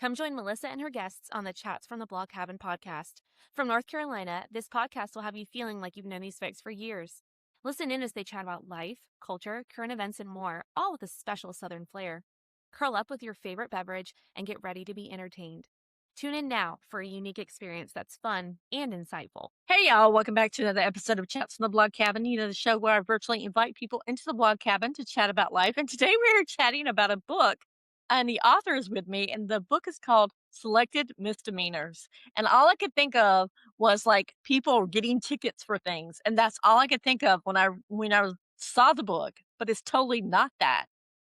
Come join Melissa and her guests on the Chats from the Blog Cabin podcast. From North Carolina, this podcast will have you feeling like you've known these folks for years. Listen in as they chat about life, culture, current events, and more, all with a special Southern flair. Curl up with your favorite beverage and get ready to be entertained. Tune in now for a unique experience that's fun and insightful. Hey, y'all. Welcome back to another episode of Chats from the Blog Cabin, the show where I virtually invite people into the blog cabin to chat about life. And today we're chatting about a book, and the author is with me, and the book is called Selected Misdemeanors. And all I could think of was like people getting tickets for things. And that's all I could think of when I saw the book, but it's totally not that.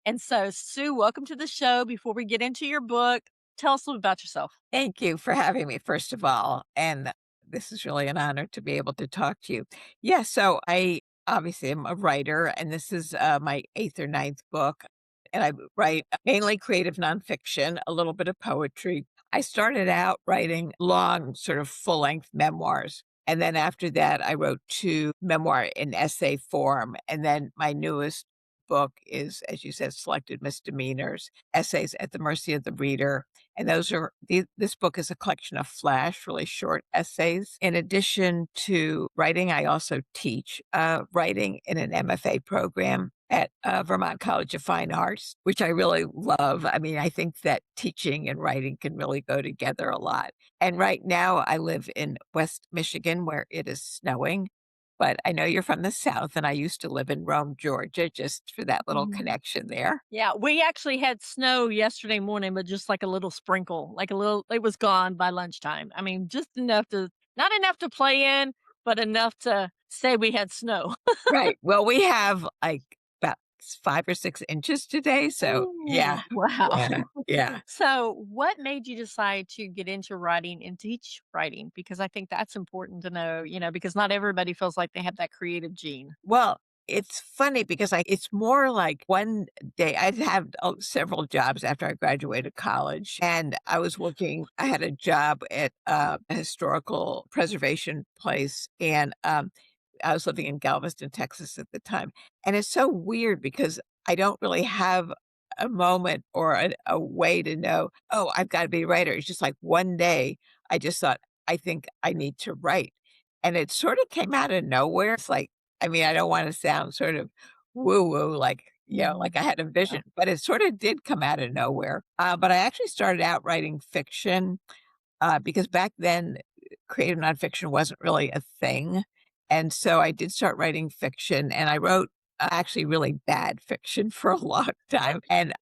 And so, Sue, welcome to the show. Before we get into your book, tell us a little about yourself. Thank you for having me, first of all. And this is really an honor to be able to talk to you. Yeah, so I obviously am a writer, and this is my eighth or ninth book. And I write mainly creative nonfiction, a little bit of poetry. I started out writing long, sort of full length memoirs. And then after that, I wrote two memoir in essay form. And then my newest book is, as you said, Selected Misdemeanors, essays at the mercy of the reader. And this book is a collection of flash, really short essays. In addition to writing, I also teach writing in an MFA program at Vermont College of Fine Arts, which I really love. I mean, I think that teaching and writing can really go together a lot. And right now I live in West Michigan, where it is snowing. But I know you're from the South, and I used to live in Rome, Georgia, just for that little connection there. Yeah, we actually had snow yesterday morning, but just like a little sprinkle, like a little, it was gone by lunchtime. I mean, just enough not enough to play in, but enough to say we had snow. Right. Well, we have like about 5 or 6 inches today. So yeah. Wow. Yeah. Yeah. So, what made you decide to get into writing and teach writing? Because I think that's important to know, because not everybody feels like they have that creative gene. Well, it's funny because it's more like one day I'd had several jobs after I graduated college, and I had a job at a historical preservation place, and I was living in Galveston, Texas at the time. And it's so weird because I don't really have a moment or a way to know, oh, I've got to be a writer. It's just like one day I just thought, I think I need to write. And it sort of came out of nowhere. It's like, I mean, I don't want to sound sort of woo woo, like, like I had a vision, but it sort of did come out of nowhere. But I actually started out writing fiction because back then creative nonfiction wasn't really a thing. And so I did start writing fiction, and I wrote actually really bad fiction for a long time. And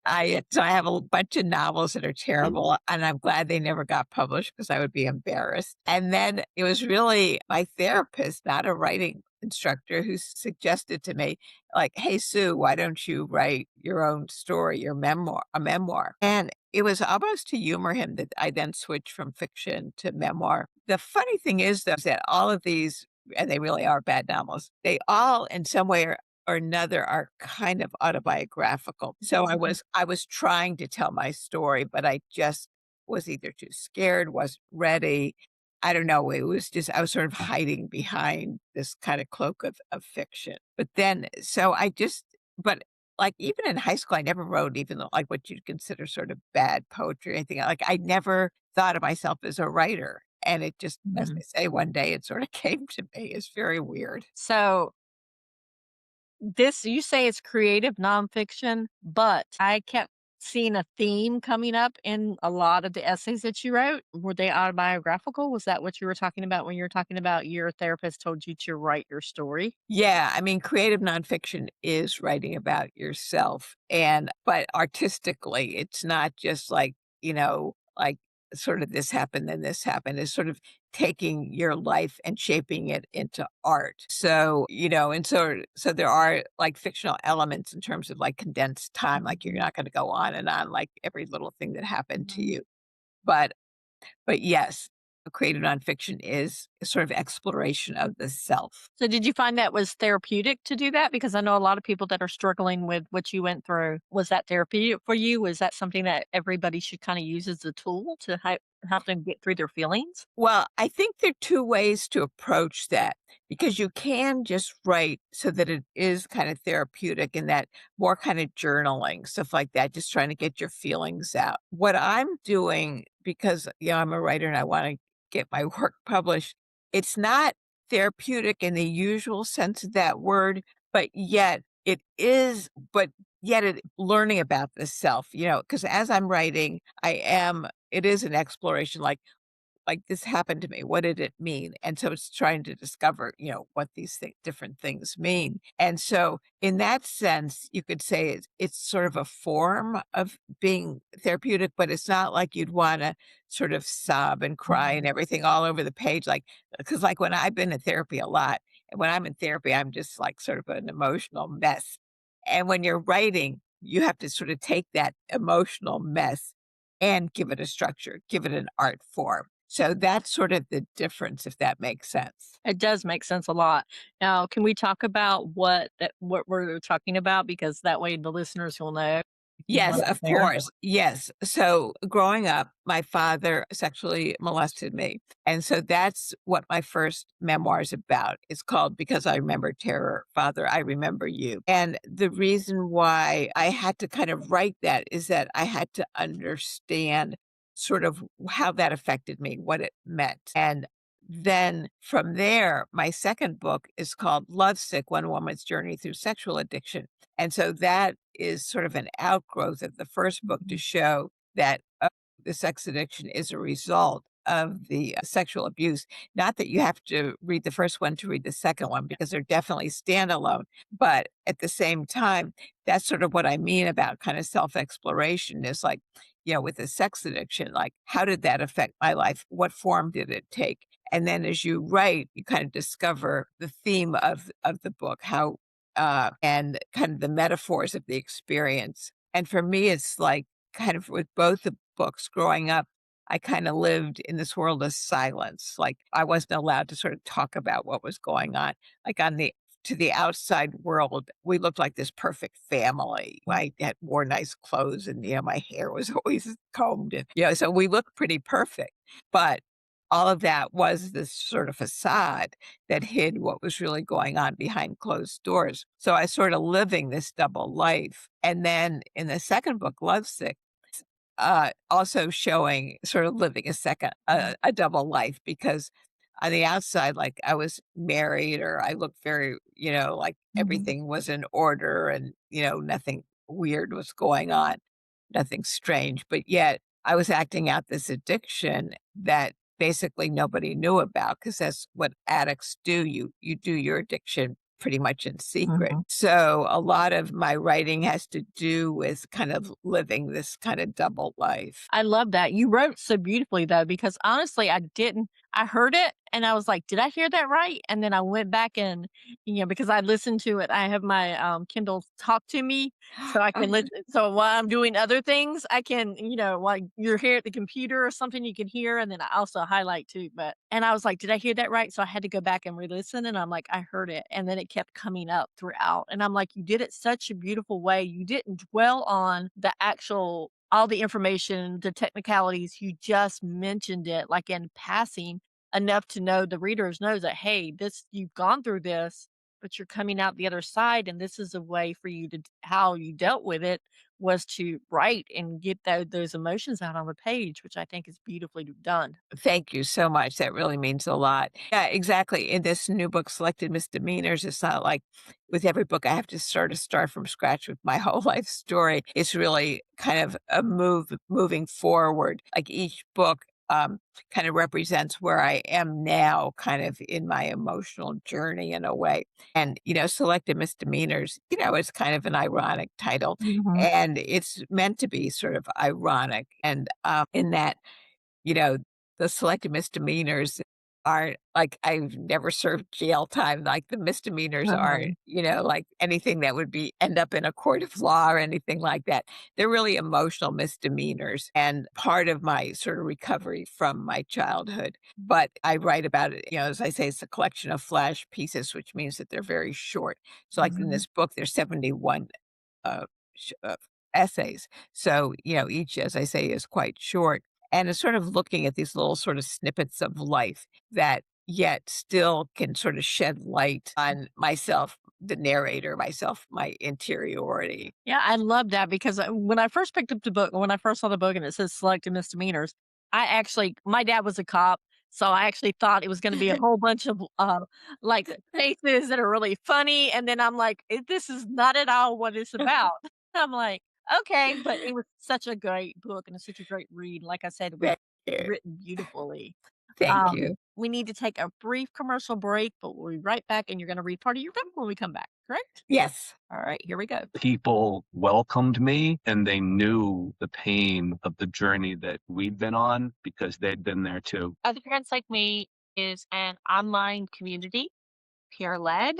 so I have a bunch of novels that are terrible, and I'm glad they never got published because I would be embarrassed. And then it was really my therapist, not a writing instructor, who suggested to me, like, hey, Sue, why don't you write your own story, a memoir? And it was almost to humor him that I then switched from fiction to memoir. The funny thing is, though, is that all of these, and they really are bad novels, they all in some way or another are kind of autobiographical. So I was trying to tell my story, but I just was either too scared, wasn't ready. I don't know. It was just, I was sort of hiding behind this kind of cloak of fiction. But then, but like even in high school, I never wrote even like what you'd consider sort of bad poetry or anything. Like I never thought of myself as a writer. And it just, as I say, one day it sort of came to me. It's very weird. So, you say it's creative nonfiction, but I kept seeing a theme coming up in a lot of the essays that you wrote. Were they autobiographical? Was that what you were talking about when you were talking about your therapist told you to write your story? Yeah, I mean, creative nonfiction is writing about yourself, but artistically, it's not just like, like sort of this happened, then this happened. It's sort of taking your life and shaping it into art. So, so there are like fictional elements in terms of like condensed time, like you're not going to go on and on like every little thing that happened to you. But yes, creative nonfiction is sort of exploration of the self. So did you find that was therapeutic to do that? Because I know a lot of people that are struggling with what you went through. Was that therapeutic for you? Was that something that everybody should kind of use as a tool to help them get through their feelings? Well, I think there are two ways to approach that because you can just write so that it is kind of therapeutic and that more kind of journaling, stuff like that, just trying to get your feelings out. What I'm doing, because I'm a writer and I want to get my work published, it's not therapeutic in the usual sense of that word, but yet it is, but yet it learning about the self, because as I'm writing, it is an exploration like this happened to me. What did it mean? And so it's trying to discover, what these different things mean. And so in that sense, you could say it's sort of a form of being therapeutic, but it's not like you'd want to sort of sob and cry and everything all over the page. Because like when I've been in therapy a lot, and when I'm in therapy, I'm just like sort of an emotional mess. And when you're writing, you have to sort of take that emotional mess and give it a structure, give it an art form. So that's sort of the difference, if that makes sense. It does make sense a lot. Now, can we talk about what we're talking about? Because that way the listeners will know Yes, what of there. course. Yes. So growing up, my father sexually molested me. And so that's what my first memoir is about. It's called Because I Remember Terror, Father, I Remember You. And the reason why I had to kind of write that is that I had to understand sort of how that affected me, what it meant. And then from there, my second book is called Lovesick, One Woman's Journey Through Sexual Addiction. And so that is sort of an outgrowth of the first book to show that the sex addiction is a result of the sexual abuse. Not that you have to read the first one to read the second one, because they're definitely standalone. But at the same time, that's sort of what I mean about kind of self exploration is like, with the sex addiction, like, how did that affect my life? What form did it take? And then as you write, you kind of discover the theme of the book, how and kind of the metaphors of the experience. And for me, it's like kind of with both the books growing up, I kind of lived in this world of silence. Like I wasn't allowed to sort of talk about what was going on. Like to the outside world, we looked like this perfect family. I had wore nice clothes and my hair was always combed and so we looked pretty perfect. But all of that was this sort of facade that hid what was really going on behind closed doors. So I sort of living this double life. And then in the second book, Lovesick, also showing sort of living a double life because on the outside, like I was married or I looked very, like Mhm. everything was in order and, nothing weird was going on, nothing strange. But yet I was acting out this addiction that basically nobody knew about because that's what addicts do. You do your addiction pretty much in secret. Mhm. So a lot of my writing has to do with kind of living this kind of double life. I love that. You wrote so beautifully though, because honestly, I heard it and I was like, did I hear that right? And then I went back and, because I listened to it, I have my Kindle talk to me so I can listen. So while I'm doing other things, I can, while you're here at the computer or something, you can hear. And then I also highlight too. And I was like, did I hear that right? So I had to go back and re listen. And I'm like, I heard it. And then it kept coming up throughout. And I'm like, you did it such a beautiful way. You didn't dwell on the actual all the information, the technicalities, you just mentioned it like in passing enough to know the readers know that, hey, this you've gone through this, but you're coming out the other side. And this is a way for you to how you dealt with it was to write and get those emotions out on the page, which I think is beautifully done. Thank you so much. That really means a lot. Yeah, exactly. In this new book, Selected Misdemeanors, it's not like with every book I have to start from scratch with my whole life story. It's really kind of a moving forward. Like each book kind of represents where I am now, kind of in my emotional journey in a way. And Selected Misdemeanors, it's kind of an ironic title, Mhm. and it's meant to be sort of ironic, and in that you know, the selective misdemeanors. aren't like I've never served jail time. Like the misdemeanors aren't, Um, like anything that would be end up in a court of law or anything like that. They're really emotional misdemeanors and part of my sort of recovery from my childhood. But I write about it, as I say, it's a collection of flash pieces, which means that they're very short. So like in mhm. this book, there's 71 uh, essays. So, each, as I say, is quite short. And it's sort of looking at these little sort of snippets of life that yet still can sort of shed light on myself, the narrator, myself, my interiority. Yeah, I love that because when I first picked up the book, when I first saw the book and it says selected misdemeanors, my dad was a cop. So I actually thought it was going to be a whole bunch of like faces that are really funny. And then I'm like, this is not at all what it's about. I'm like, okay. But it was such a great book and it's such a great read. Like I said, it was Thank you. written beautifully. Thank you. We need to take a brief commercial break, but we'll be right back and you're going to read part of your book when we come back, correct? Yes. All right, here we go. People welcomed me and they knew the pain of the journey that we'd been on because they'd been there too. Other Parents Like Me is an online community, peer led,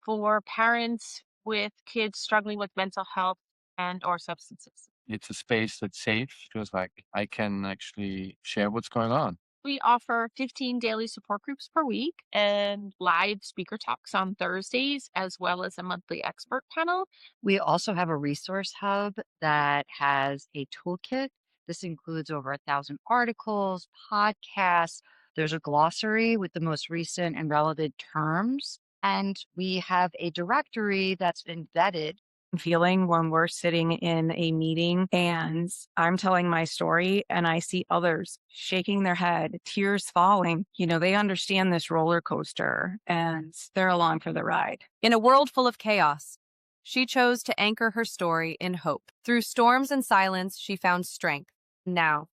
for parents with kids struggling with mental health and or substances. It's a space that's safe. Feels like I can actually share what's going on. We offer 15 daily support groups per week and live speaker talks on Thursdays, as well as a monthly expert panel. We also have a resource hub that has a toolkit. This includes over 1,000 articles, podcasts. There's a glossary with the most recent and relevant terms. And we have a directory that's been vetted. Feeling when we're sitting in a meeting and I'm telling my story and I see others shaking their head, tears falling. They understand this roller coaster and they're along for the ride. In a world full of chaos, she chose to anchor her story in hope. Through storms and silence, she found strength. Now,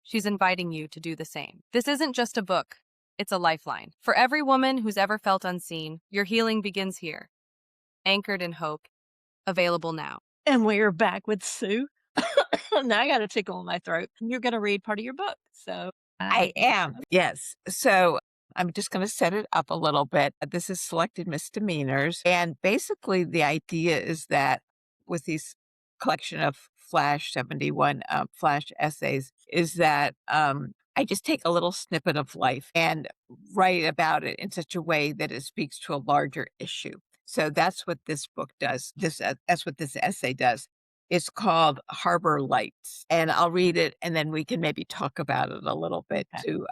she's inviting you to do the same. This isn't just a book, it's a lifeline. For every woman who's ever felt unseen, your healing begins here. Anchored in hope. Available now. And we're back with Sue. Now I got a tickle in my throat. You're going to read part of your book. So I am. Yes. So I'm just going to set it up a little bit. This is selected misdemeanors. And basically, the idea is that with these collection of flash 71 flash essays, is that I just take a little snippet of life and write about it in such a way that it speaks to a larger issue. So that's what this book does. That's what this essay does. It's called Harbor Lights, and I'll read it, and then we can maybe talk about it a little bit to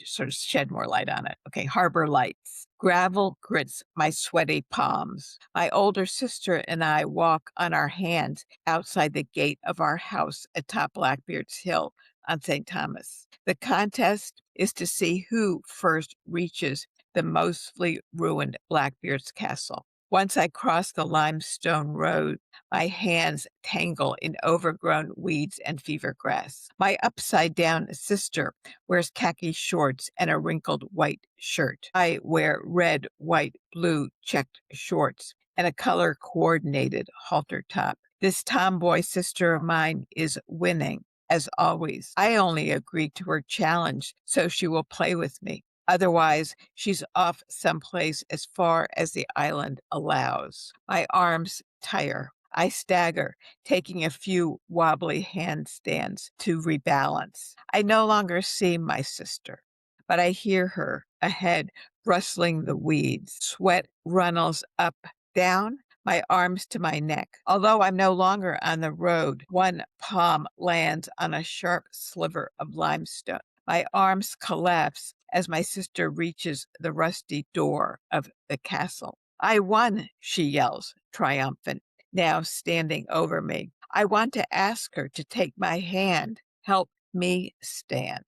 sort of shed more light on it. Okay, Harbor Lights. Gravel grits my sweaty palms. My older sister and I walk on our hands outside the gate of our house atop Blackbeard's Hill on St. Thomas. The contest is to see who first reaches the mostly ruined Blackbeard's castle. Once I cross the limestone road, my hands tangle in overgrown weeds and fever grass. My upside-down sister wears khaki shorts and a wrinkled white shirt. I wear red, white, blue checked shorts and a color-coordinated halter top. This tomboy sister of mine is winning, as always. I only agreed to her challenge so she will play with me. Otherwise, she's off someplace as far as the island allows. My arms tire. I stagger, taking a few wobbly handstands to rebalance. I no longer see my sister, but I hear her ahead, rustling the weeds. Sweat runnels up, down, my arms to my neck. Although I'm no longer on the road, one palm lands on a sharp sliver of limestone. My arms collapse as my sister reaches the rusty door of the castle. I won, she yells, triumphant, now standing over me. I want to ask her to take my hand, help me stand.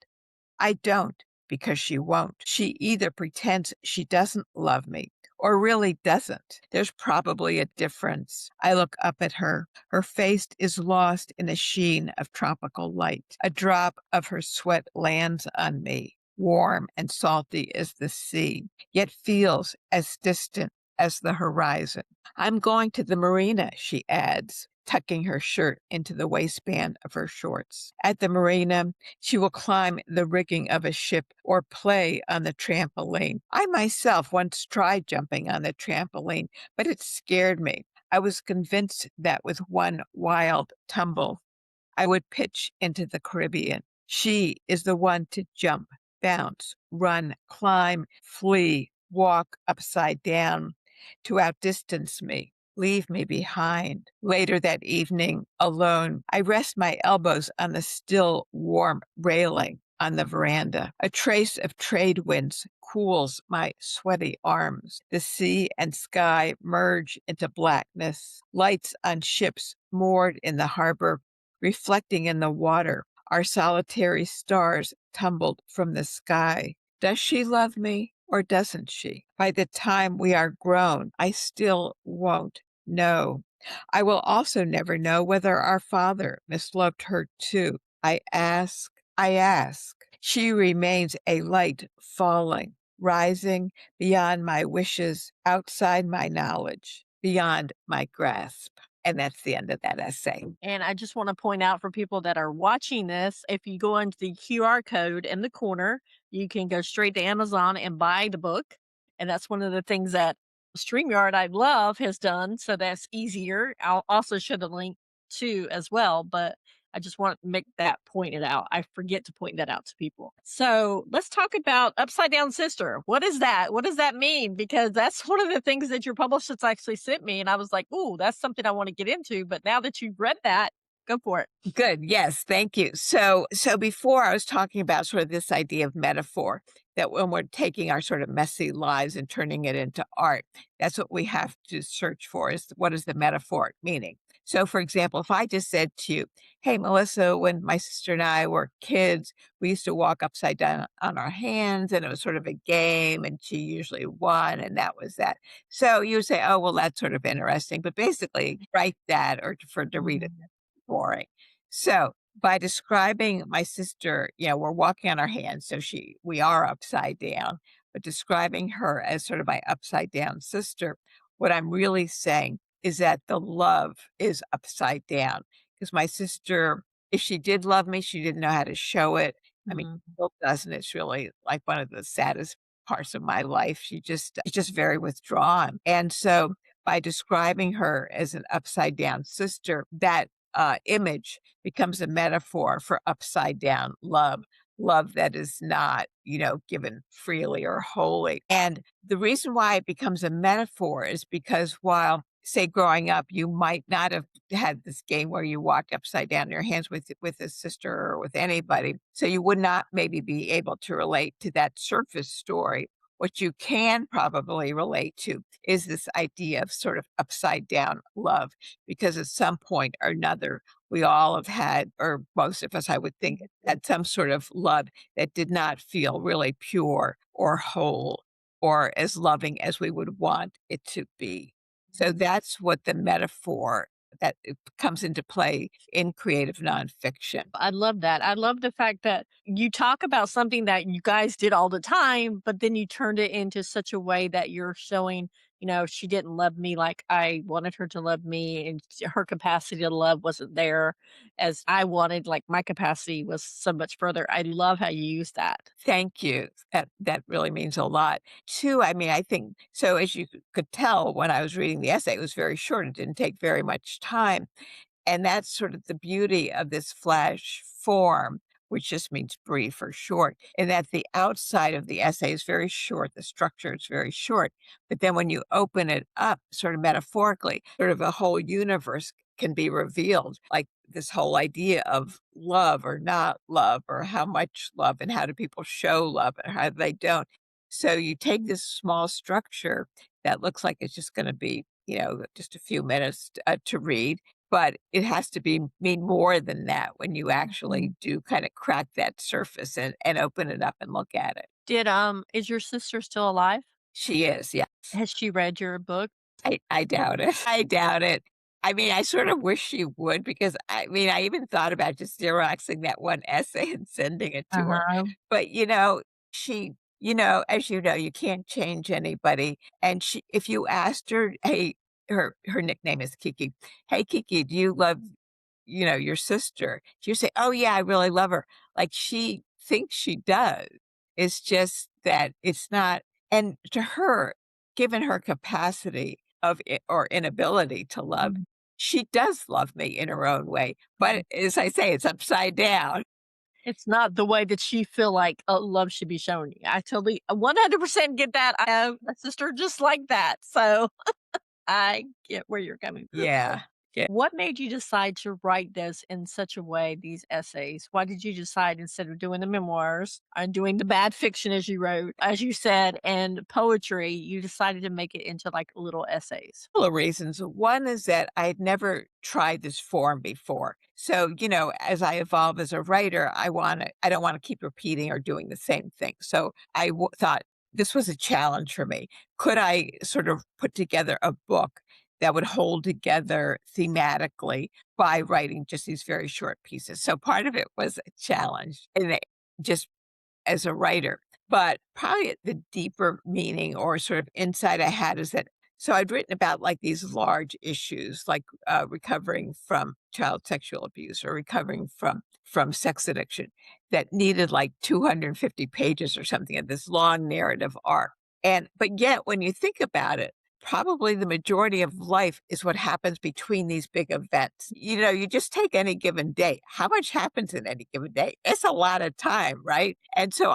I don't, because she won't. She either pretends she doesn't love me or really doesn't. There's probably a difference. I look up at her. Her face is lost in a sheen of tropical light. A drop of her sweat lands on me, warm and salty as the sea, yet feels as distant as the horizon. I'm going to the marina, she adds, tucking her shirt into the waistband of her shorts. At the marina, she will climb the rigging of a ship or play on the trampoline. I myself once tried jumping on the trampoline, but it scared me. I was convinced that with one wild tumble, I would pitch into the Caribbean. She is the one to jump, bounce, run, climb, flee, walk upside down, to outdistance me, leave me behind. Later that evening, alone, I rest my elbows on the still warm railing on the veranda. A trace of trade winds cools my sweaty arms. The sea and sky merge into blackness. Lights on ships moored in the harbor, reflecting in the water, are solitary stars tumbled from the sky. Does she love me or doesn't she? By the time we are grown, I still won't know. I will also never know whether our father misloved her too. I ask. She remains a light falling, rising beyond my wishes, outside my knowledge, beyond my grasp. And that's the end of that essay. And I just want to point out for people that are watching this, if you go into the QR code in the corner, you can go straight to Amazon and buy the book. And that's one of the things that StreamYard I love has done. So that's easier. I'll also show the link too as well. But I just want to make that pointed out. I forget to point that out to people. So let's talk about Upside Down Sister. What is that? What does that mean? Because that's one of the things that your publicist actually sent me. And I was like, ooh, that's something I want to get into. But now that you've read that, go for it. Good. Yes. Thank you. So before I was talking about sort of this idea of metaphor, that when we're taking our sort of messy lives and turning it into art, that's what we have to search for, is what is the metaphoric meaning? So for example, if I just said to you, hey, Melissa, when my sister and I were kids, we used to walk upside down on our hands, and it was sort of a game, and she usually won, and that was that. So you would say, oh, well, that's sort of interesting. But basically, write that or to read it, boring. So by describing my sister, we're walking on our hands, so we are upside down, but describing her as sort of my upside down sister, what I'm really saying is that the love is upside down. Because my sister, if she did love me, she didn't know how to show it. I mean, she still doesn't. It's really like one of the saddest parts of my life. She's just very withdrawn. And so by describing her as an upside down sister, that image becomes a metaphor for upside down love that is not, given freely or wholly. And the reason why it becomes a metaphor is because while, say, growing up, you might not have had this game where you walked upside down in your hands with a sister or with anybody, so you would not maybe be able to relate to that surface story. What you can probably relate to is this idea of sort of upside down love, because at some point or another, we all have had, or most of us, I would think, had some sort of love that did not feel really pure or whole or as loving as we would want it to be. So that's what the metaphor that it comes into play in creative nonfiction. I love that. I love the fact that you talk about something that you guys did all the time, but then you turned it into such a way that you're showing, she didn't love me like I wanted her to love me, and her capacity to love wasn't there as I wanted. Like my capacity was so much further. I love how you use that. Thank you. That really means a lot. Too, I mean, I think so, as you could tell when I was reading the essay, it was very short. It didn't take very much time. And that's sort of the beauty of this flash form, which just means brief or short, in that the outside of the essay is very short, the structure is very short. But then when you open it up, sort of metaphorically, sort of a whole universe can be revealed, like this whole idea of love or not love, or how much love, and how do people show love and how they don't. So you take this small structure that looks like it's just going to be, just a few minutes to read, but it has to mean more than that when you actually do kind of crack that surface and open it up and look at it. Is your sister still alive? She is, yeah. Has she read your book? I doubt it. I doubt it. I mean, I sort of wish she would, because I even thought about just Xeroxing that one essay and sending it to her. But, she, as you know, you can't change anybody. And if you asked her, hey, her nickname is Kiki. "Hey, Kiki, do you love, your sister?" She'll say, "Oh, yeah, I really love her." Like, she thinks she does. It's just that it's not, and to her, given her capacity or inability to love, Mhm. she does love me in her own way, but as I say, it's upside down. It's not the way that she feel like, love should be shown you. I totally 100% get that. I have a sister just like that, so I get where you're coming from. Yeah. Yeah. What made you decide to write this in such a way, these essays? Why did you decide instead of doing the memoirs and doing the bad fiction as you wrote, as you said, and poetry, you decided to make it into like little essays? Couple of reasons. One is that I had never tried this form before. So, as I evolve as a writer, I don't want to keep repeating or doing the same thing. So thought this was a challenge for me. Could I sort of put together a book that would hold together thematically by writing just these very short pieces? So part of it was a challenge and just as a writer. But probably the deeper meaning or sort of insight I had is that so I'd written about like these large issues, like recovering from child sexual abuse or recovering from sex addiction, that needed like 250 pages or something of this long narrative arc. And but yet, when you think about it, probably the majority of life is what happens between these big events. You just take any given day. How much happens in any given day? It's a lot of time, right? And so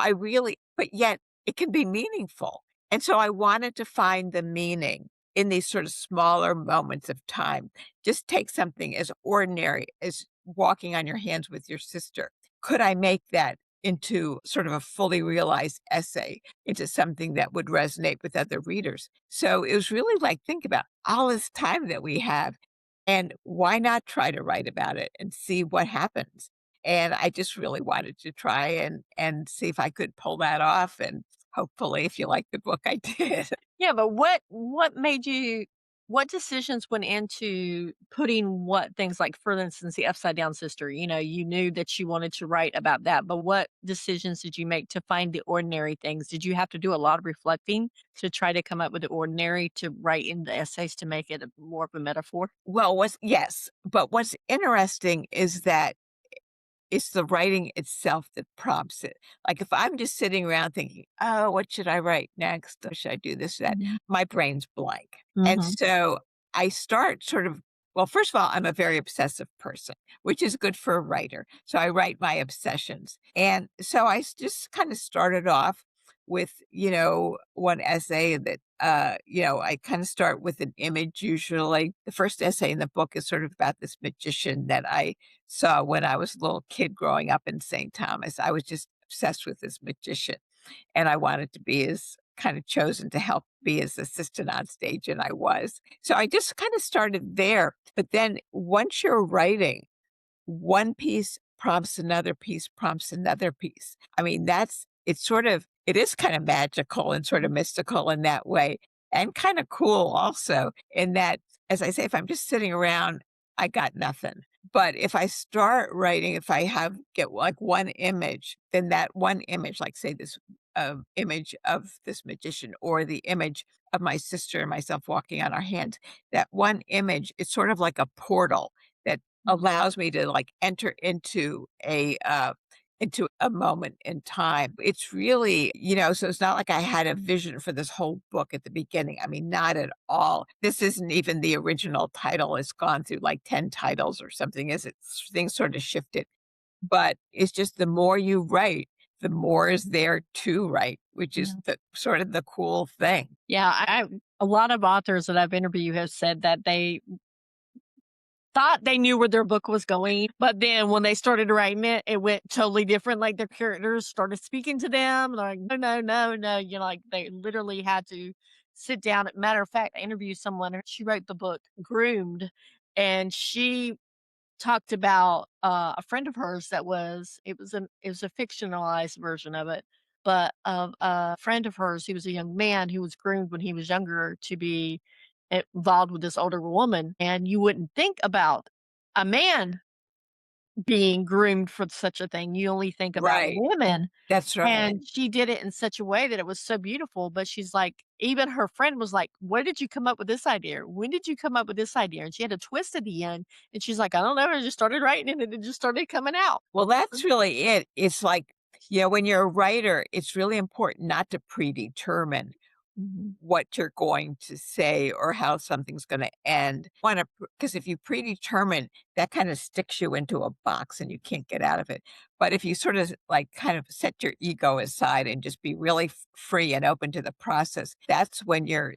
but yet it can be meaningful. And so I wanted to find the meaning in these sort of smaller moments of time. Just take something as ordinary as walking on your hands with your sister. Could I make that into sort of a fully realized essay, into something that would resonate with other readers? So it was really like, think about all this time that we have, and why not try to write about it and see what happens? And I just really wanted to try and see if I could pull that off, and hopefully, if you like the book, I did. Yeah, but what made you what decisions went into putting what things like, for instance, the Upside Down Sister, you knew that you wanted to write about that, but what decisions did you make to find the ordinary things? Did you have to do a lot of reflecting to try to come up with the ordinary to write in the essays to make it more of a metaphor? Well, yes, but what's interesting is that it's the writing itself that prompts it. Like, if I'm just sitting around thinking, "Oh, what should I write next? Or should I do this, that?" Mhm. My brain's blank. And Mhm. so I start sort of well, first of all, I'm a very obsessive person, which is good for a writer. So I write my obsessions. And so just kind of started off with, one essay that, I kind of start with an image usually. The first essay in the book is sort of about this magician that I saw when I was a little kid growing up in St. Thomas. I was just obsessed with this magician, and I wanted to be his kind of chosen to help be his assistant on stage, and I was. So I just kind of started there. But then once you're writing, one piece prompts another piece, prompts another piece. I mean, it is kind of magical and sort of mystical in that way, and kind of cool also in that, as I say, if I'm just sitting around, I got nothing. But if I start writing, if I get like one image, then that one image, like say this image of this magician or the image of my sister and myself walking on our hands, that one image, it's sort of like a portal that allows me to, like, enter into a moment in time. It's really, so it's not like I had a vision for this whole book at the beginning. I mean, not at all. This isn't even the original title. It's gone through, like, 10 titles or something as things sort of shifted. But it's just the more you write, the more is there to write, which is the sort of the cool thing. Yeah, a lot of authors that I've interviewed have said that they thought they knew where their book was going, but then when they started writing it, it went totally different. Like their characters started speaking to them, like, no, no, no, no. Like they literally had to sit down. Matter of fact, I interviewed someone, she wrote the book Groomed, and she talked about a friend of hers that it was a fictionalized version of it, but of a friend of hers who was a young man who was groomed when he was younger to be involved with this older woman, and you wouldn't think about a man being groomed for such a thing. You only think about Right. women. That's right. And she did it in such a way that it was so beautiful, but she's like even her friend was like, "Where did you come up with this idea? When did you come up with this idea?" And she had a twist at the end, and she's like, "I don't know, I just started writing it, and it just started coming out." Well, that's really it. It's like, when you're a writer, it's really important not to predetermine what you're going to say or how something's going to end. Want to, because if you predetermine, that kind of sticks you into a box and you can't get out of it. But if you sort of like kind of set your ego aside and just be really free and open to the process, that's when your,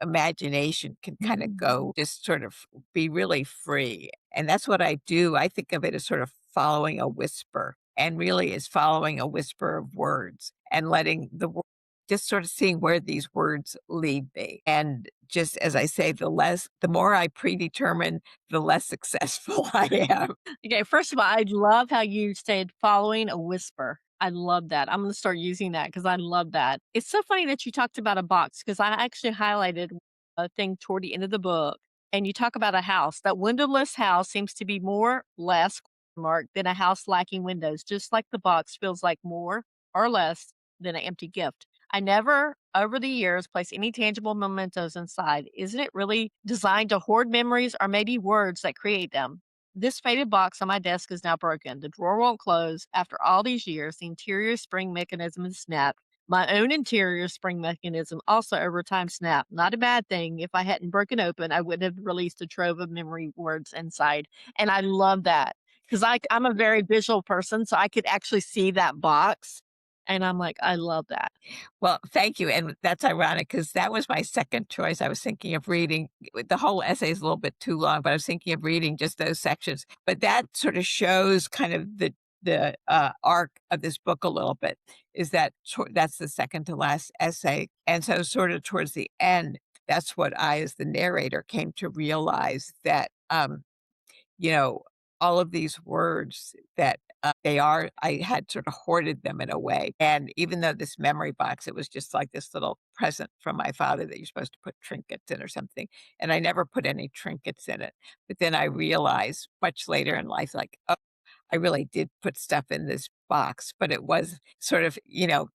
imagination can kind of go, just sort of be really free. And that's what I do. I think of it as sort of following a whisper, and really is following a whisper of words and letting just sort of seeing where these words lead me. And just as I say, the more I predetermine, the less successful I am. Okay, first of all, I love how you said following a whisper. I love that. I'm going to start using that because I love that. It's so funny that you talked about a box because I actually highlighted a thing toward the end of the book. And you talk about a house. That windowless house seems to be more less marked than a house lacking windows, just like the box feels like more or less than an empty gift. I never, over the years, place any tangible mementos inside. Isn't it really designed to hoard memories or maybe words that create them? This faded box on my desk is now broken. The drawer won't close. After all these years, the interior spring mechanism has snapped. My own interior spring mechanism also over time snapped. Not a bad thing. If I hadn't broken open, I would have released a trove of memory words inside. And I love that because I'm a very visual person, so I could actually see that box. And I'm like, I love that. Well, thank you. And that's ironic because that was my second choice. I was thinking of reading the whole essay is a little bit too long, but I was thinking of reading just those sections. But that sort of shows kind of the arc of this book a little bit. Is that that's the second to last essay, and so sort of towards the end, that's what I, as the narrator, came to realize that you know, all of these words that I had sort of hoarded them in a way. And even though this memory box, it was just like this little present from my father that you're supposed to put trinkets in or something. And I never put any trinkets in it. But then I realized much later in life, like, oh, I really did put stuff in this box, but it was sort of,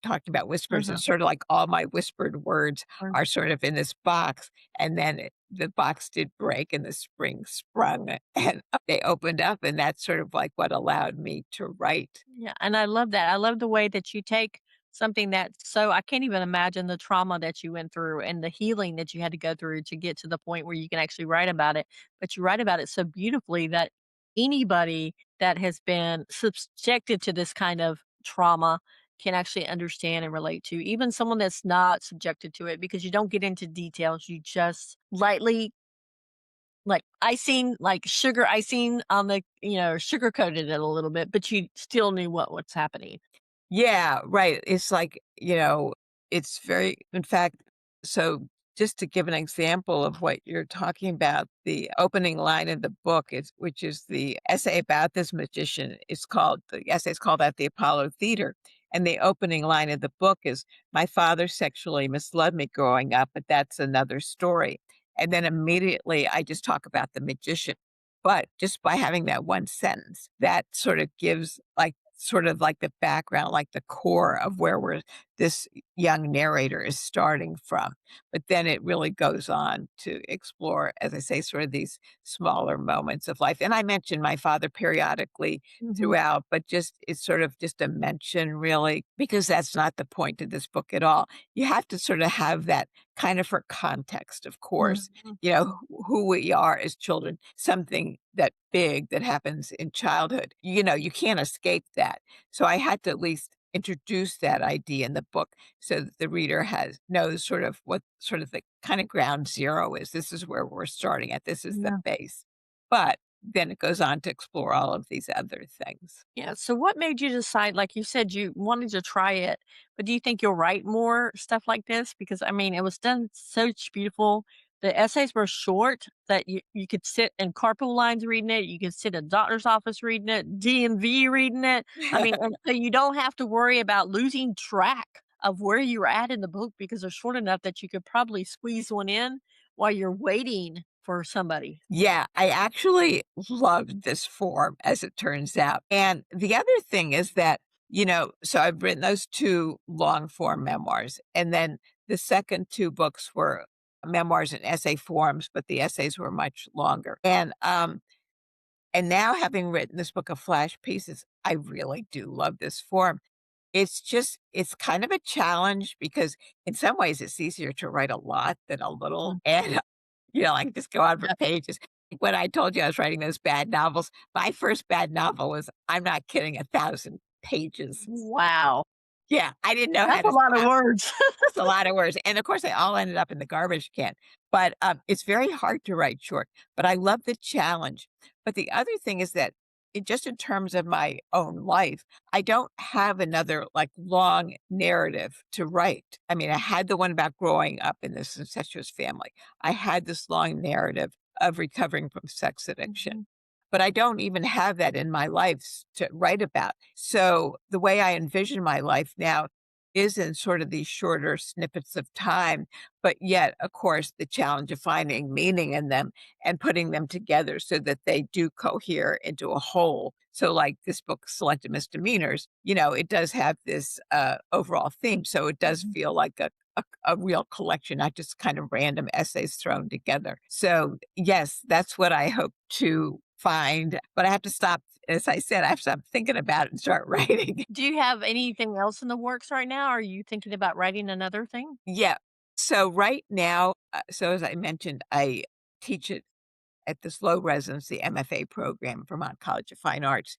talking about whispers, Mhm. it's sort of like all my whispered words Or- are sort of in this box. And then the box did break and the spring sprung and they opened up. And that's sort of like what allowed me to write. Yeah, and I love that. I love the way that you take something that's so I can't even imagine the trauma that you went through and the healing that you had to go through to get to the point where you can actually write about it. But you write about it so beautifully that anybody that has been subjected to this kind of trauma can actually understand and relate to, even someone that's not subjected to it, because you don't get into details. You just lightly like icing, like sugar icing on the sugar coated it a little bit, but you still knew what's happening. Yeah, right. It's like, it's very, in fact, so just to give an example of what you're talking about, the opening line of the book which is the essay about this magician, the essay is called At the Apollo Theater. And the opening line of the book is, my father sexually misled me growing up, but that's another story. And then immediately I just talk about the magician. But just by having that one sentence, that sort of gives sort of like the background, like the core of where this young narrator is starting from. But then it really goes on to explore, as I say, sort of these smaller moments of life. And I mentioned my father periodically Mhm. throughout, but it's sort of just a mention really, because that's not the point of this book at all. You have to sort of have that kind of for context, of course, Mhm. who we are as children, something that big that happens in childhood. You can't escape that. So I had to at least introduce that idea in the book so that the reader knows sort of what sort of the kind of ground zero is. This is where we're starting at. This is the Yeah. base. But then it goes on to explore all of these other things. Yeah. So what made you decide, like you said, you wanted to try it, but do you think you'll write more stuff like this? Because I mean, it was done such beautiful. The essays were short that you could sit in carpool lines reading it. You could sit in a doctor's office reading it, DMV reading it. I mean, and so you don't have to worry about losing track of where you're at in the book because they're short enough that you could probably squeeze one in while you're waiting for somebody. Yeah, I actually loved this form, as it turns out. And the other thing is that, so I've written those two long form memoirs. And then the second two books were memoirs and essay forms, but the essays were much longer. And now having written this book of flash pieces, I really do love this form. It's kind of a challenge because in some ways it's easier to write a lot than a little. And, like just go on for pages. When I told you I was writing those bad novels, my first bad novel was, I'm not kidding, 1,000 pages. Wow. Yeah, I didn't know how That's a to lot of stop. words. That's a lot of words. And of course, they all ended up in the garbage can. But it's very hard to write short, but I love the challenge. But the other thing is that just in terms of my own life, I don't have another like long narrative to write. I mean, I had the one about growing up in this incestuous family. I had this long narrative of recovering from sex addiction. But I don't even have that in my life to write about. So the way I envision my life now is in sort of these shorter snippets of time, but yet, of course, the challenge of finding meaning in them and putting them together so that they do cohere into a whole. So, like this book, Selective Misdemeanors, it does have this overall theme. So it does feel like a real collection, not just kind of random essays thrown together. So, yes, that's what I hope to find. But I have to stop, as I said, I have to stop thinking about it and start writing. Do you have anything else in the works right now? Are you thinking about writing another thing? Yeah. So right now, so as I mentioned, I teach it at this low residency MFA program, Vermont College of Fine Arts.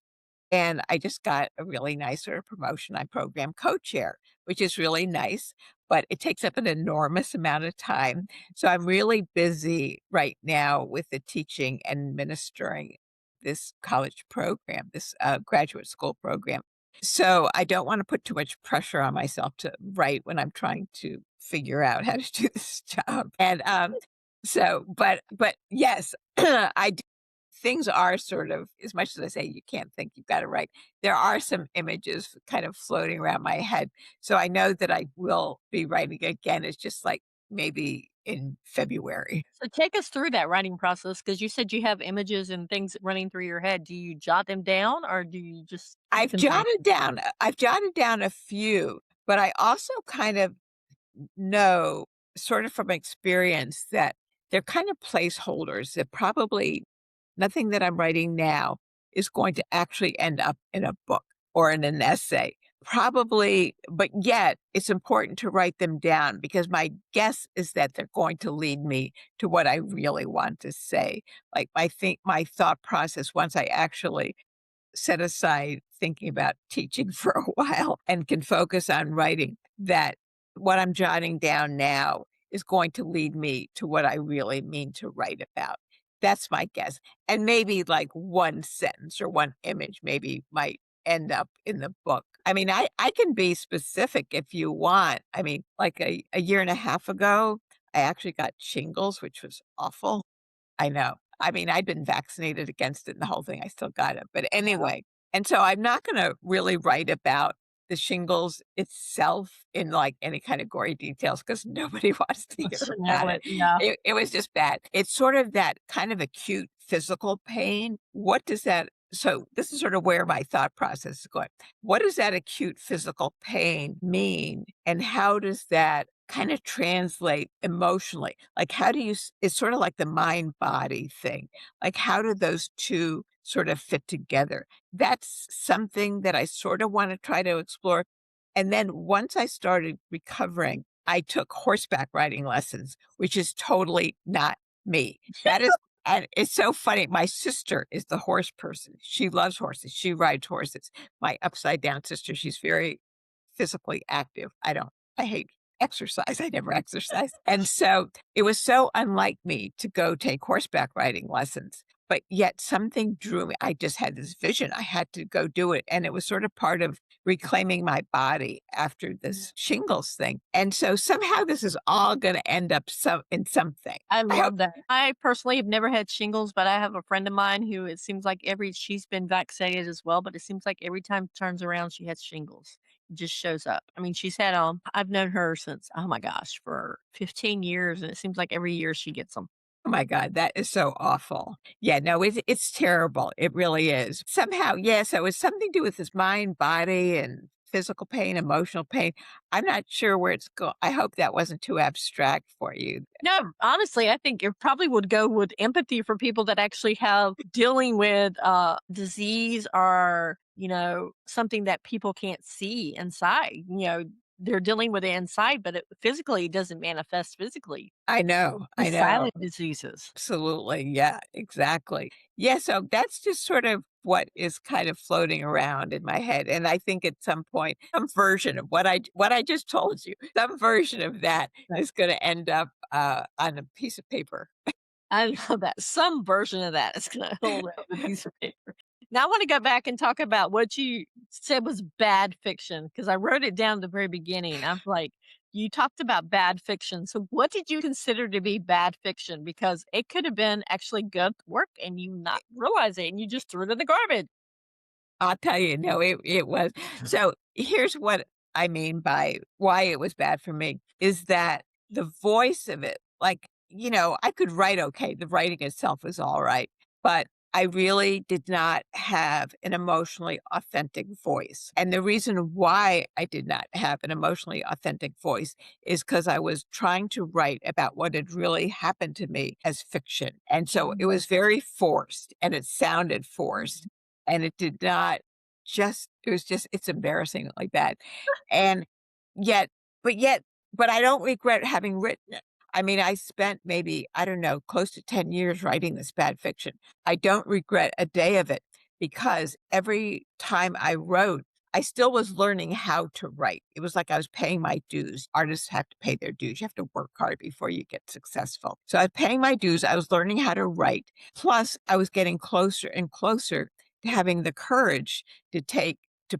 And I just got a really nice sort of promotion. I program co-chair, which is really nice, but it takes up an enormous amount of time. So I'm really busy right now with the teaching and administering this college program, this graduate school program. So I don't want to put too much pressure on myself to write when I'm trying to figure out how to do this job. And but yes, I do. Things are sort of, as much as I say you can't think, you've got to write. There are some images kind of floating around my head. So I know that I will be writing again. It's just like maybe in February. So take us through that writing process because you said you have images and things running through your head. Do you jot them down or do you just keep them down? I've jotted down a few, but I also kind of know, sort of from experience, that they're kind of placeholders that probably nothing that I'm writing now is going to actually end up in a book or in an essay. Probably, but yet it's important to write them down because my guess is that they're going to lead me to what I really want to say. Like my thought process once I actually set aside thinking about teaching for a while and can focus on writing, that what I'm jotting down now is going to lead me to what I really mean to write about. That's my guess. And maybe like one sentence or one image maybe might end up in the book. I mean, I can be specific if you want. I mean, like a year and a half ago, I actually got shingles, which was awful. I know. I mean, I'd been vaccinated against it and the whole thing. I still got it. But anyway, and so I'm not going to really write about the shingles itself in like any kind of gory details because nobody wants to hear about it. Yeah. It was just bad. It's sort of that kind of acute physical pain. What does that? So this is sort of where my thought process is going. What does that acute physical pain mean? And how does that kind of translate emotionally? Like, how do you, it's sort of like the mind body thing. Like, how do those two sort of fit together? That's something that I sort of want to try to explore. And then once I started recovering, I took horseback riding lessons, which is totally not me. That is, and it's so funny. My sister is the horse person. She loves horses. She rides horses. My upside down sister, she's very physically active. I hate exercise. I never exercise. And so it was so unlike me to go take horseback riding lessons. But yet something drew me. I just had this vision. I had to go do it. And it was sort of part of reclaiming my body after this shingles thing. And so somehow this is all going to end up in something. I I hope love that. I personally have never had shingles, but I have a friend of mine who it seems like she's been vaccinated as well, but it seems like every time it turns around, she has shingles. It just shows up. I mean, she's had I've known her since, oh my gosh, for 15 years, and it seems like every year she gets them. Oh my God, that is so awful. Yeah, no, it's terrible. It really is. Somehow, yeah, so it's something to do with his mind, body, and physical pain, emotional pain. I'm not sure where it's going. I hope that wasn't too abstract for you. No, honestly, I think it probably would go with empathy for people that actually have dealing with disease or, something that people can't see inside. They're dealing with it inside, but it physically doesn't manifest physically. I know, The I know. silent diseases. Absolutely. Yeah, exactly. Yeah, so that's just sort of what is kind of floating around in my head. And I think at some point, some version of what I just told you, some version of that is going to end up on a piece of paper. I know that some version of that is going to hold up a piece of paper. Now I want to go back and talk about what you said was bad fiction because I wrote it down at the very beginning. I'm like, you talked about bad fiction. So what did you consider to be bad fiction? Because it could have been actually good work and you not realize it and you just threw it in the garbage. I'll tell you, no, it was. So here's what I mean by why it was bad for me is that the voice of it, like, I could write okay. The writing itself was all right, but I really did not have an emotionally authentic voice. And the reason why I did not have an emotionally authentic voice is because I was trying to write about what had really happened to me as fiction. And so it was very forced and it sounded forced and it did not it was just it's embarrassingly bad. And yet but yet but I don't regret having written it. I mean, I spent maybe, I don't know, close to 10 years writing this bad fiction. I don't regret a day of it because every time I wrote, I still was learning how to write. It was like I was paying my dues. Artists have to pay their dues. You have to work hard before you get successful. So I was paying my dues. I was learning how to write. Plus, I was getting closer and closer to having the courage to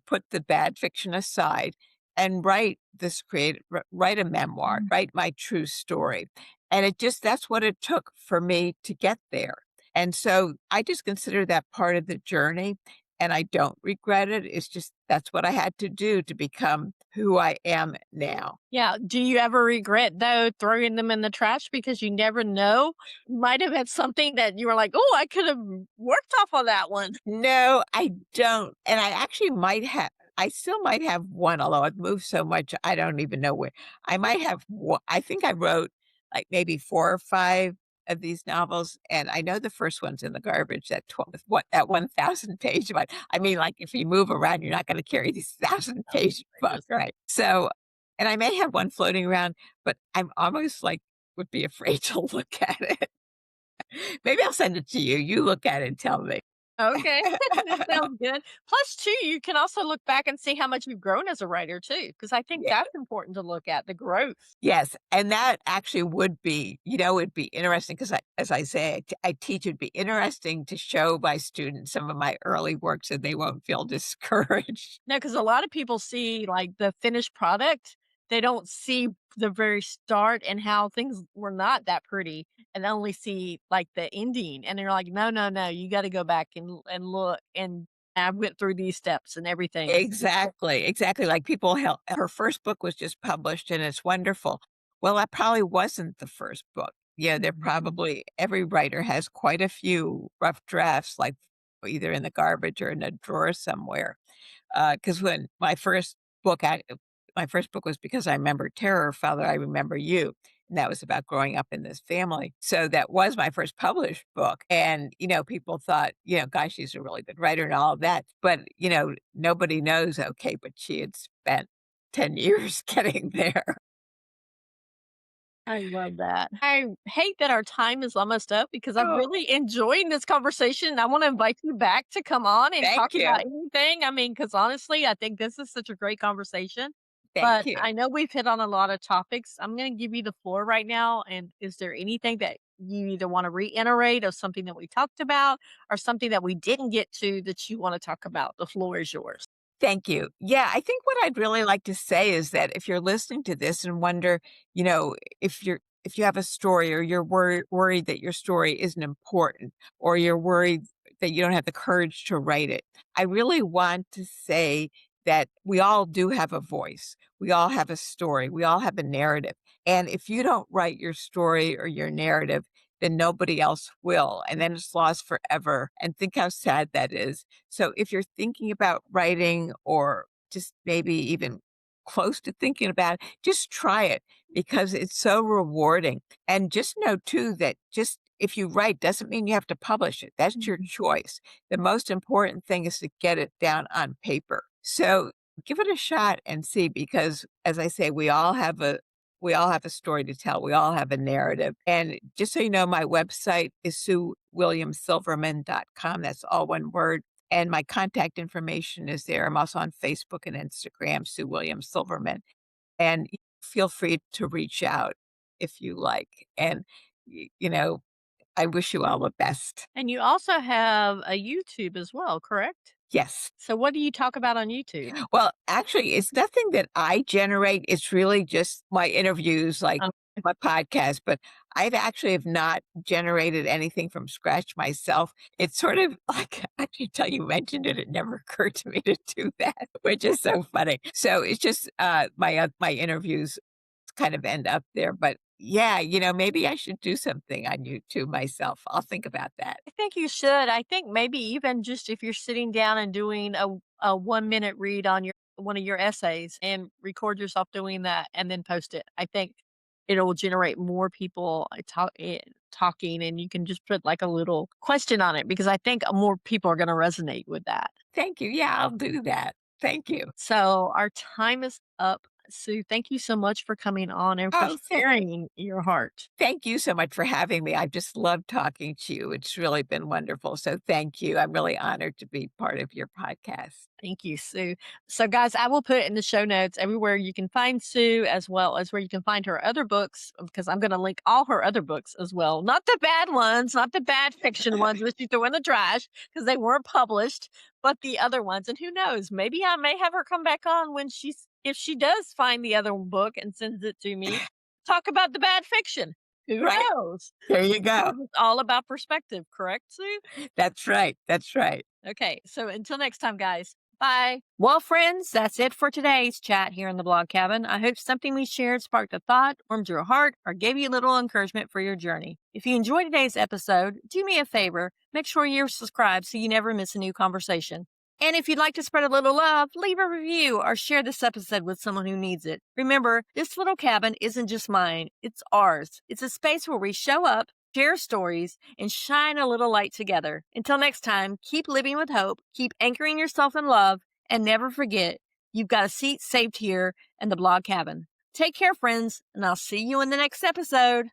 put the bad fiction aside and write a memoir, write my true story. And that's what it took for me to get there. And so I just consider that part of the journey and I don't regret it. It's just that's what I had to do to become who I am now. Yeah. Do you ever regret though throwing them in the trash because you never know? Might have had something that you were like, oh, I could have worked off on that one. No, I don't. And I still might have one, although I've moved so much, I don't even know where. I might have one. I think I wrote like maybe 4 or 5 of these novels, and I know the first one's in the garbage, that 1,000 page one. I mean, like, if you move around, you're not gonna carry these 1,000-page book, right? So and I may have one floating around, but I'm almost, like, would be afraid to look at it. Maybe I'll send it to you. You look at it and tell me. Okay. That sounds good. Plus, too, you can also look back and see how much you've grown as a writer, too, because I think Yeah. that's important to look at the growth. Yes, and that actually would be, it'd be interesting because as I say, I teach. It'd be interesting to show my students some of my early work so they won't feel discouraged. No, because a lot of people see like the finished product. They don't see the very start and how things were not that pretty and only see like the ending. And they're like, no, no, no, you got to go back and look. And I went through these steps and everything. Exactly, exactly. Like her first book was just published and it's wonderful. Well, that probably wasn't the first book. Yeah, every writer has quite a few rough drafts, like either in the garbage or in a drawer somewhere. Because when my first book was Because I Remember Terror, Father, I Remember You. And that was about growing up in this family. So that was my first published book. And, people thought, gosh, she's a really good writer and all of that. But, nobody knows, okay, but she had spent 10 years getting there. I love that. I hate that our time is almost up because I'm Oh. really enjoying this conversation. I want to invite you back to come on and Thank talk you. about anything. I mean, because honestly, I think this is such a great conversation. Thank But you. I know we've hit on a lot of topics. I'm going to give you the floor right now. And is there anything that you either want to reiterate of something that we talked about or something that we didn't get to that you want to talk about? The floor is yours. Thank you. Yeah, I think what I'd really like to say is that if you're listening to this and wonder, if you have a story or you're worried that your story isn't important or you're worried that you don't have the courage to write it, I really want to say that we all do have a voice. We all have a story. We all have a narrative. And if you don't write your story or your narrative, then nobody else will. And then it's lost forever. And think how sad that is. So if you're thinking about writing or just maybe even close to thinking about it, just try it because it's so rewarding. And just know too that just if you write doesn't mean you have to publish it. That's your choice. The most important thing is to get it down on paper. So give it a shot and see, because as I say, we all have a story to tell. We all have a narrative. And just so you know, my website is SueWilliamSilverman.com. That's all one word. And my contact information is there. I'm also on Facebook and Instagram, Sue William Silverman. And feel free to reach out if you like. And, I wish you all the best. And you also have a YouTube as well, correct? Yes. So what do you talk about on YouTube? Well, actually, it's nothing that I generate. It's really just my interviews, like my podcast, but I've actually have not generated anything from scratch myself. It's sort of like, actually, until you mentioned it, it never occurred to me to do that, which is so funny. So it's just my interviews kind of end up there. But yeah, maybe I should do something on YouTube myself. I'll think about that. I think you should. I think maybe even just if you're sitting down and doing a 1 minute read on one of your essays and record yourself doing that and then post it. I think it'll generate more people talking, and you can just put like a little question on it because I think more people are going to resonate with that. Thank you. Yeah, I'll do that. Thank you. So our time is up. Sue, thank you so much for coming on and for sharing your heart. Thank you so much for having me. I've just loved talking to you. It's really been wonderful. So thank you. I'm really honored to be part of your podcast. Thank you, Sue. So, guys, I will put it in the show notes everywhere you can find Sue, as well as where you can find her other books, because I'm going to link all her other books as well. Not the bad ones, not the bad fiction ones that you throw in the trash because they weren't published, but the other ones. And who knows, maybe I may have her come back on if she does find the other book and sends it to me, talk about the bad fiction. Who knows? There you go. It's all about perspective, correct, Sue? That's right. That's right. Okay. So until next time, guys. Bye. Well, friends, that's it for today's chat here in the Blog Cabin. I hope something we shared sparked a thought, warmed your heart, or gave you a little encouragement for your journey. If you enjoyed today's episode, do me a favor. Make sure you're subscribed so you never miss a new conversation. And if you'd like to spread a little love, leave a review or share this episode with someone who needs it. Remember, this little cabin isn't just mine, it's ours. It's a space where we show up, share stories, and shine a little light together. Until next time, keep living with hope, keep anchoring yourself in love, and never forget, you've got a seat saved here in the Blog Cabin. Take care, friends, and I'll see you in the next episode.